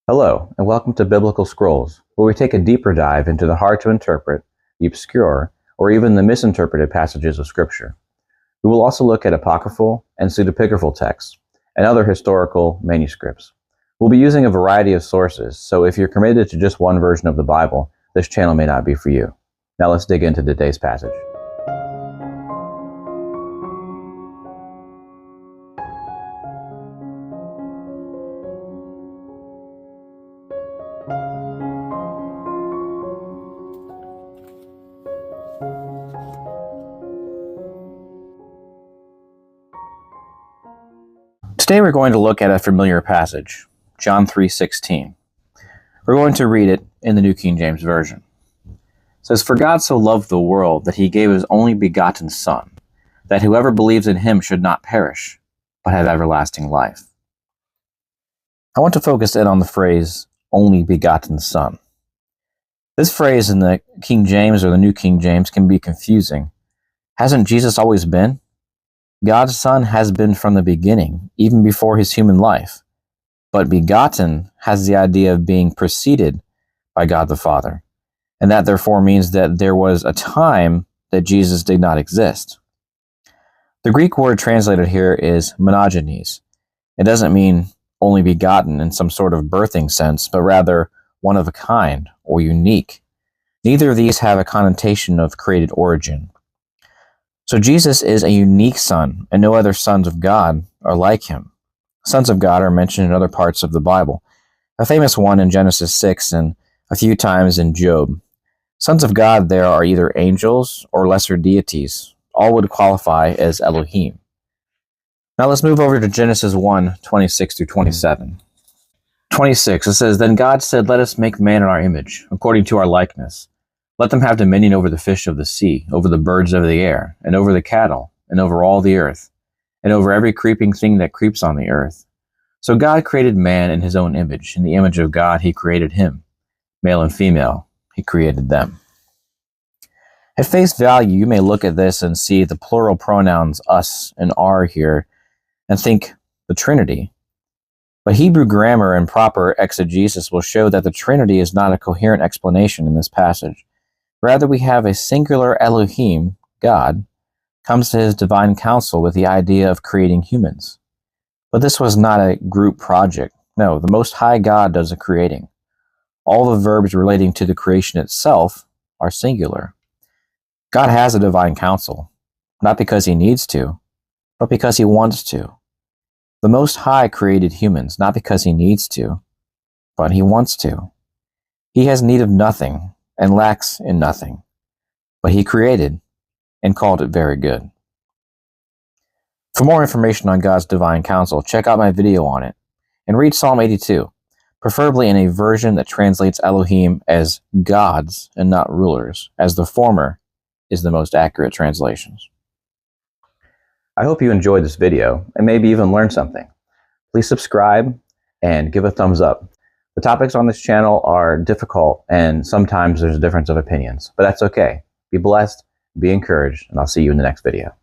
Hello, and welcome to Biblical Scrolls, where we take a deeper dive into the hard to interpret, the obscure, or even the misinterpreted passages of Scripture. We will also look at apocryphal and pseudepigraphal texts and other historical manuscripts. We'll be using a variety of sources, so if you're committed to just one version of the Bible, this channel may not be for you. Now let's dig into today's passage. Today we're going to look at a familiar passage, John 3:16. We're going to read it in the New King James Version. It says, "For God so loved the world that he gave his only begotten Son, that whoever believes in him should not perish, but have everlasting life." I want to focus in on the phrase, only begotten Son. This phrase in the King James or the New King James can be confusing. Hasn't Jesus always been? God's Son has been from the beginning, even before his human life. But begotten has the idea of being preceded by God the Father, and that therefore means that there was a time that Jesus did not exist. The Greek word translated here is monogenes. It doesn't mean only begotten in some sort of birthing sense, but rather one of a kind or unique. Neither of these have a connotation of created origin. So Jesus is a unique son, and no other sons of God are like him. Sons of God are mentioned in other parts of the Bible, a famous one in Genesis 6 and a few times in Job. Sons of God there are either angels or lesser deities. All would qualify as Elohim. Now let's move over to Genesis 1:26 through 27. 26, it says, "Then God said, 'Let us make man in our image, according to our likeness. Let them have dominion over the fish of the sea, over the birds of the air, and over the cattle, and over all the earth, and over every creeping thing that creeps on the earth.' So God created man in his own image. In the image of God he created him. Male and female, he created them." At face value, you may look at this and see the plural pronouns us and our here, and think the Trinity. But Hebrew grammar and proper exegesis will show that the Trinity is not a coherent explanation in this passage. Rather, we have a singular Elohim, God, comes to his divine counsel with the idea of creating humans. But this was not a group project. No, the Most High God does the creating. All the verbs relating to the creation itself are singular. God has a divine counsel, not because he needs to, but because he wants to. The Most High created humans, not because he needs to, but he wants to. He has need of nothing and lacks in nothing, but he created and called it very good. For more information on God's divine counsel, check out my video on it, and read Psalm 82, preferably in a version that translates Elohim as gods and not rulers, as the former is the most accurate translations. I hope you enjoyed this video and maybe even learned something. Please subscribe and give a thumbs up. The topics on this channel are difficult and sometimes there's a difference of opinions, but that's okay. Be blessed, be encouraged, and I'll see you in the next video.